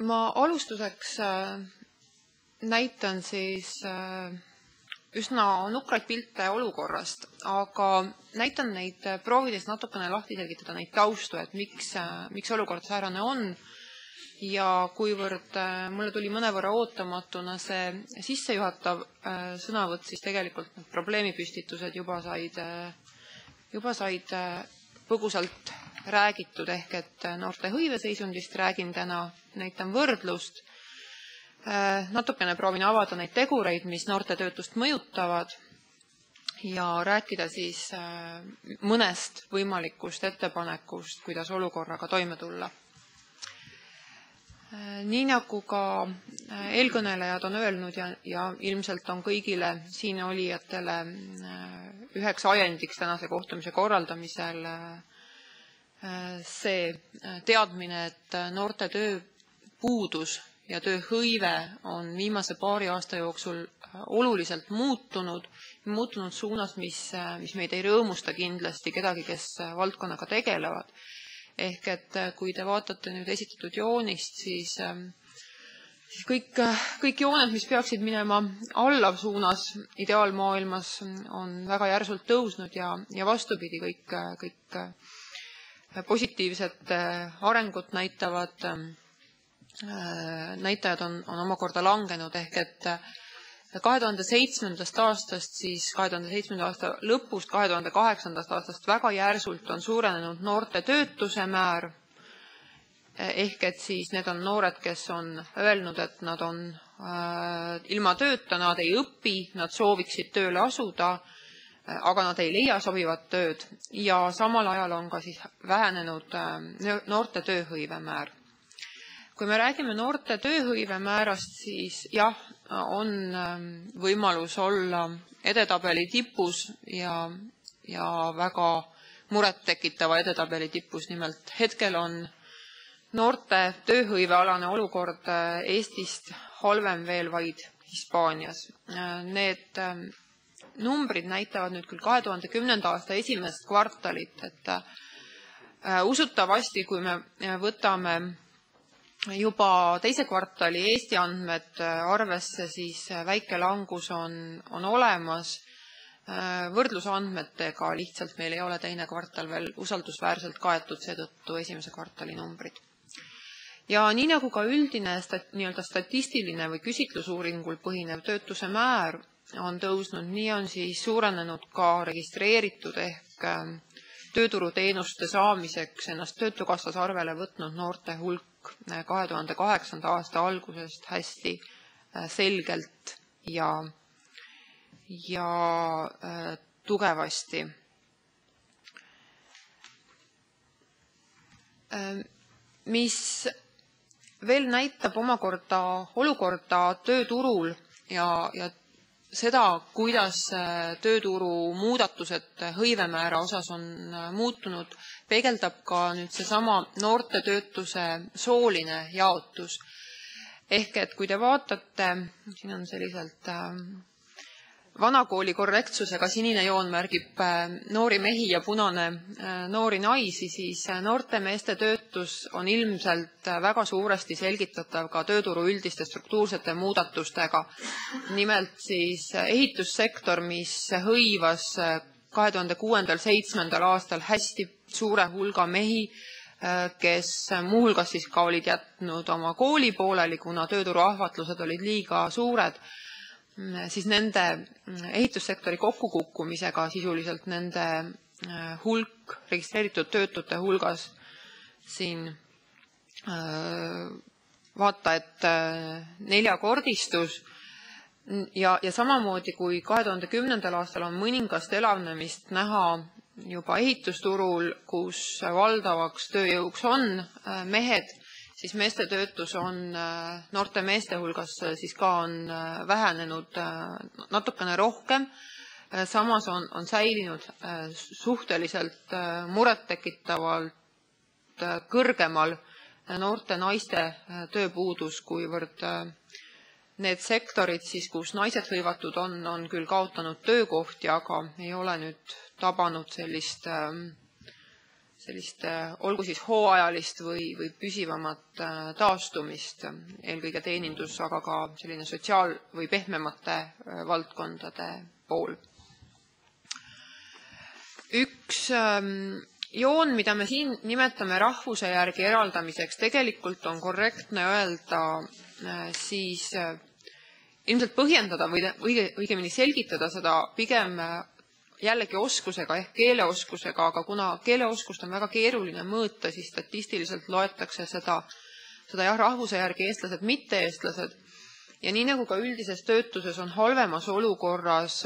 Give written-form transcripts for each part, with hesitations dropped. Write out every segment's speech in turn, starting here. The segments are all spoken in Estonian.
Ma alustuseks näitan siis üsna nukraid pilte olukorrast, aga näitan neid proovides natukene lahti selgitada neid taustu, et miks olukord säärane on ja kuivõrd mulle tuli mõnevõrra ootamatuna see sissejuhatav sõnavõtt, siis tegelikult probleemipüstitused juba said põgusalt räägitud, ehk et noorte hõiveseisundist räägin täna, näitan võrdlust, natukene proovin avada neid tegureid, mis noorte töötust mõjutavad ja rääkida siis mõnest võimalikust ettepanekust, kuidas olukorraga toime tulla. Nii nagu ka eelkõnelejad on öelnud ja ilmselt on kõigile siin olijatele üheks ajendiks tänase kohtumise korraldamisel see teadmine, et noorte tööpuudus ja tööhõive on viimase paari aasta jooksul oluliselt muutunud suunas, mis meid ei rõõmusta kindlasti kedagi, kes valdkonnaga tegelevad. Ehk et kui te vaatate nüüd esitatud joonist, siis kõik jooned, mis peaksid minema allav suunas ideaalmaailmas, on väga järsult tõusnud ja vastupidi, kõik positiivsed arengut näitajad on omakorda langenud, ehk et 2007. aastast, siis 2007. aasta lõpust, 2008. aastast väga järsult on suurenenud noorte töötuse määr, ehk et siis need on noored, kes on öelnud, et nad on ilma tööta, nad ei õpi, nad sooviksid tööle asuda, aga nad ei leia sobivat tööd ja samal ajal on ka siis vähenenud noorte tööhõive määr. Kui me räägime noorte tööhõive määrast, siis jah, on võimalus olla edetabeli tipus ja väga murettekitava edetabeli tipus. Nimelt hetkel on noorte tööhõivealane olukord Eestist halvem veel vaid Hispaanias. Need numbrid näitavad nüüd küll 2010. aasta esimest kvartalit, et usutavasti, kui me võtame juba teise kvartali Eesti andmed arvesse, siis väike langus on olemas. Võrdlusandmetega lihtsalt meil ei ole teine kvartal veel usaldusväärselt kaetud, seetõttu esimese kvartali numbrid. Ja nii nagu ka üldine statistiline või küsitlusuuringul põhinev töötuse määr on tõusnud, nii on siis suurenenud ka registreeritud ehk tööturuteenuste saamiseks ennast Töötukassas arvele võtnud noorte hulk 2008. aasta algusest hästi selgelt ja tugevasti. Mis veel näitab omakorda olukorda tööturul ja seda, kuidas tööturu muudatused hõivemäära osas on muutunud, peegeldab ka nüüd seesama noorte töötuse sooline jaotus. Ehk et kui te vaatate, siin on selliselt vanakooli korrektsusega sinine joon märgib noori mehi ja punane noori naisi, siis noorte meeste töötus on ilmselt väga suuresti selgitatav ka tööturu üldiste struktuursete muudatustega. Nimelt siis ehitussektor, mis hõivas 2006-2007 aastal hästi suure hulga mehi, kes muuhulgas siis ka olid jätnud oma kooli pooleli, kuna tööturu ahvatlused olid liiga suured, siis nende ehitussektori kokkukukkumisega sisuliselt nende hulk registreeritud töötute hulgas siin vaata, et 4-kordistus ja samamoodi kui 2010. aastal on mõningast elavnemist näha juba ehitusturul, kus valdavaks tööjõuks on mehed, siis meeste töötus on noorte meeste hulgas siis ka on vähenenud natukene rohkem. Samas on säilinud suhteliselt murettekitavalt kõrgemal noorte naiste tööpuudus, kuivõrd need sektorid, siis, kus naised hõivatud on küll kaotanud töökohti, aga ei ole nüüd tabanud sellist, olgu siis hooajalist või püsivamat taastumist, eelkõige teenindus, aga ka selline sotsiaal- või pehmemate valdkondade pool. Üks joon, mida me siin nimetame rahvuse järgi eraldamiseks, tegelikult on korrektne öelda siis ilmselt põhjendada või õigemini selgitada seda pigem jällegi oskusega ehk keeleoskusega, aga kuna keeleoskust on väga keeruline mõõta, siis statistiliselt loetakse seda rahvuse järgi eestlased, mitte-eestlased. Ja nii nagu ka üldises töötuses on halvemas olukorras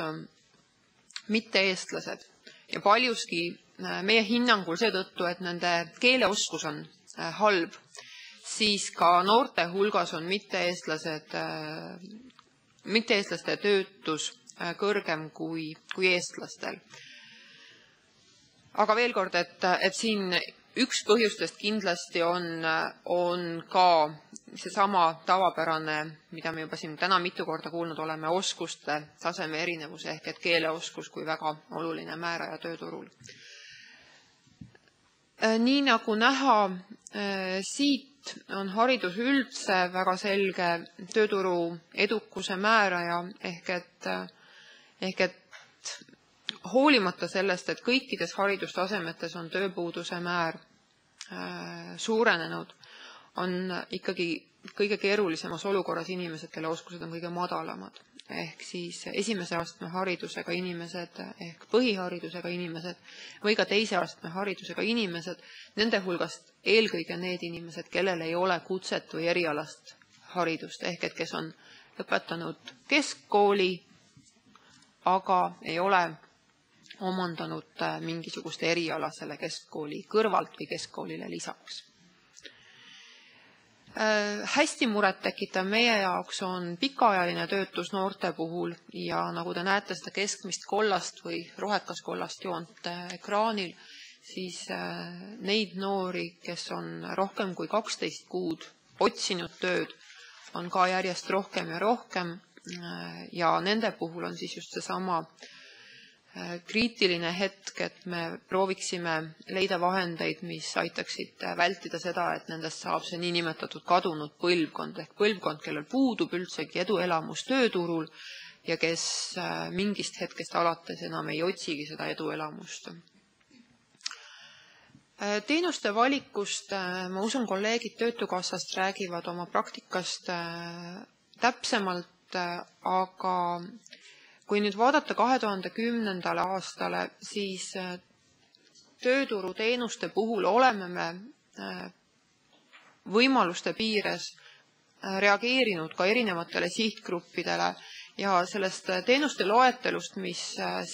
mitte-eestlased ja paljuski meie hinnangul seetõttu, et nende keeleoskus on halb, siis ka noorte hulgas on mitte-eestlaste töötus kõrgem kui eestlastel. Aga veel kord, et siin üks põhjustest kindlasti on ka seesama tavapärane, mida me juba siin täna mitu korda kuulnud oleme, oskuste taseme erinevus ehk et keeleoskus kui väga oluline määraja tööturul. Nii nagu näha siit on haridus üldse väga selge tööturu edukuse määraja ehk et hoolimata sellest, et kõikides haridustasemetes on tööpuuduse määr suurenenud, on ikkagi kõige keerulisemas olukorras inimesed, kelle oskused on kõige madalamad. Ehk siis esimese astme haridusega inimesed ehk põhiharidusega inimesed või ka teise astme haridusega inimesed, nende hulgast eelkõige need inimesed, kellel ei ole kutset või erialast haridust ehk et kes on lõpetanud keskkooli, aga ei ole omandanud mingisugust eriala selle keskkooli kõrvalt või keskkoolile lisaks. Hästi muret tekitav meie jaoks on pikaajaline töötus noorte puhul ja nagu te näete seda keskmist kollast või rohekaskollast joont ekraanil, siis neid noori, kes on rohkem kui 12 kuud otsinud tööd, on ka järjest rohkem ja rohkem ja nende puhul on siis just seesama kriitiline hetk, et me prooviksime leida vahendeid, mis aitaksid vältida seda, et nendest saab see niinimetatud kadunud põlvkond ehk põlvkond, kellel puudub üldsegi eduelamus tööturul ja kes mingist hetkest alates enam ei otsigi seda eduelamust. Teenuste valikust, ma usun, kolleegid Töötukassast räägivad oma praktikast täpsemalt, aga kui nüüd vaadata 2010. aastale, siis tööturuteenuste puhul oleme me võimaluste piires reageerinud ka erinevatele sihtgruppidele ja sellest teenuste loetelust, mis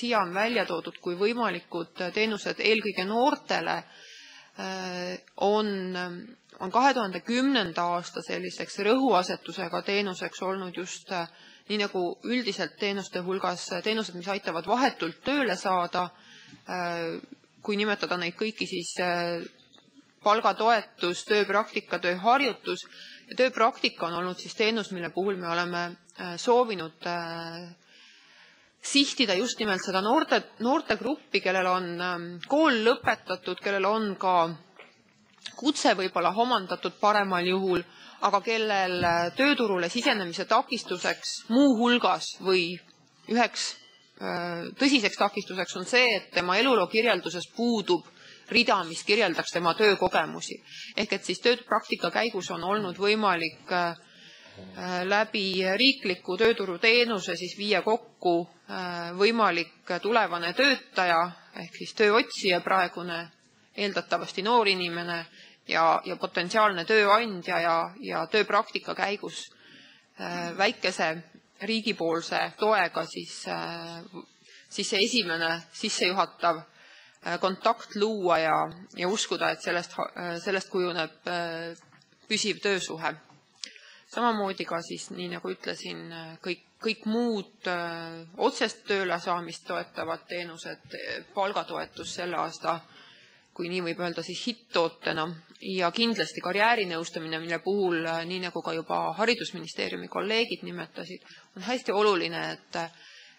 siia on välja toodud kui võimalikud teenused eelkõige noortele, on 2010. aasta selliseks rõhuasetusega teenuseks olnud just nii nagu üldiselt teenuste hulgas teenused, mis aitavad vahetult tööle saada, kui nimetada neid kõiki, siis palgatoetus, tööpraktika, tööharjutus ja tööpraktika on olnud siis teenus, mille puhul me oleme soovinud sihtida just nimelt seda noorte gruppi, kellel on kool lõpetatud, kellel on ka kutse võib-olla omandatud paremal juhul, aga kellel tööturule sisenemise takistuseks muu hulgas või üheks tõsiseks takistuseks on see, et tema eluloo kirjelduses puudub rida, mis kirjeldaks tema töökogemusi. Ehk et siis tööpraktika käigus on olnud võimalik läbi riikliku tööturuteenuse siis viia kokku võimalik tulevane töötaja ehk siis tööotsija, praegune eeldatavasti noor inimene ja potentsiaalne tööandja ja tööpraktika käigus väikese riigipoolse toega siis see esimene sissejuhatav kontakt luua ja uskuda, et sellest kujuneb püsiv töösuhe. Samamoodi ka siis, nii nagu ütlesin, kõik muud otsest tööle saamist toetavad teenused, palgatoetus selle aasta, kui nii võib öelda, siis hitt-tootena ja kindlasti karjäärinõustamine, mille puhul, nii nagu ka juba haridusministeeriumi kolleegid nimetasid, on hästi oluline,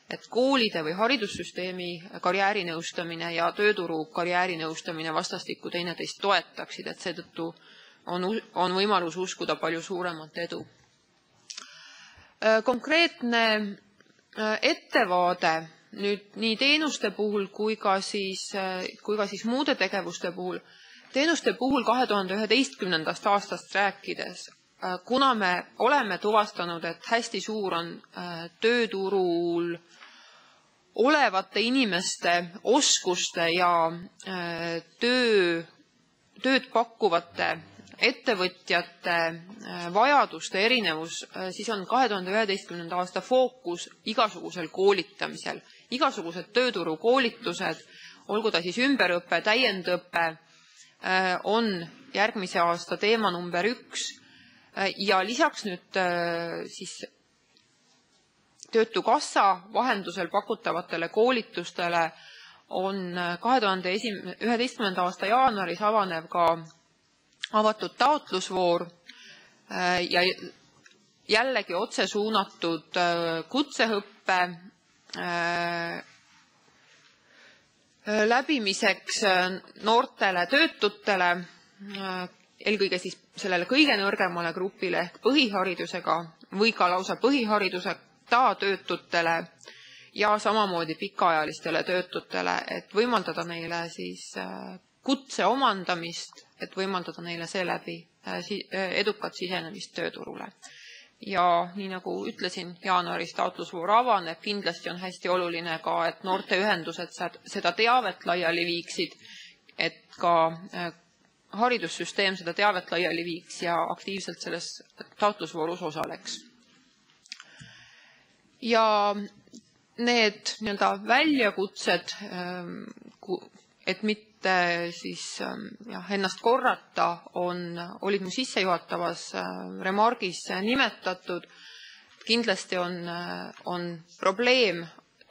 et koolide või haridussüsteemi karjäärinõustamine ja tööturu karjäärinõustamine vastastikku teineteist toetaksid, et seetõttu on võimalus uskuda palju suuremat edu. Konkreetne ettevaade nüüd nii teenuste puhul kui ka siis muude tegevuste puhul. Teenuste puhul 2011. aastast rääkides, kuna me oleme tuvastanud, et hästi suur on tööturul olevate inimeste oskuste ja tööd pakkuvate ettevõtjate vajaduste erinevus, siis on 2011. aasta fookus igasugusel koolitamisel. Igasugused tööturu koolitused, olgu ta siis ümberõppe, täiendõppe, on järgmise aasta teema number 1 ja lisaks nüüd siis Töötukassa vahendusel pakutavatele koolitustele on 2011. aasta jaanuaris avanev ka avatud taotlusvoor ja jällegi otse suunatud kutseõppe läbimiseks noortele töötutele, eelkõige siis sellele kõige nõrgemale grupile ehk põhiharidusega või ka lausa põhihariduseta töötutele ja samamoodi pikaajalistele töötutele, et võimaldada neile siis kutse omandamist, et võimaldada neile seeläbi edukat sisenemist tööturule. Ja nii nagu ütlesin, jaanuaris taotlusvoor avaneb, kindlasti on hästi oluline ka, et noorteühendused seda teavet laiali viiksid, et ka haridussüsteem seda teavet laiali viiks ja aktiivselt selles taotlusvoorus osaleks. Ja need väljakutsed, et mitte siis ennast korrata, olid mu sissejuhatavas remargis nimetatud. Kindlasti on probleem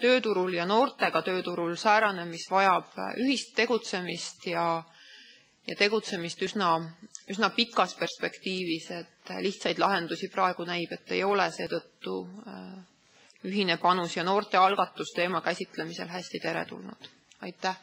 tööturul ja noortega tööturul säärane, mis vajab ühist tegutsemist ja tegutsemist üsna pikas perspektiivis, et lihtsaid lahendusi praegu näib, et ei ole, seetõttu ühine panus ja noorte algatus teema käsitlemisel hästi teretulnud. Aitäh!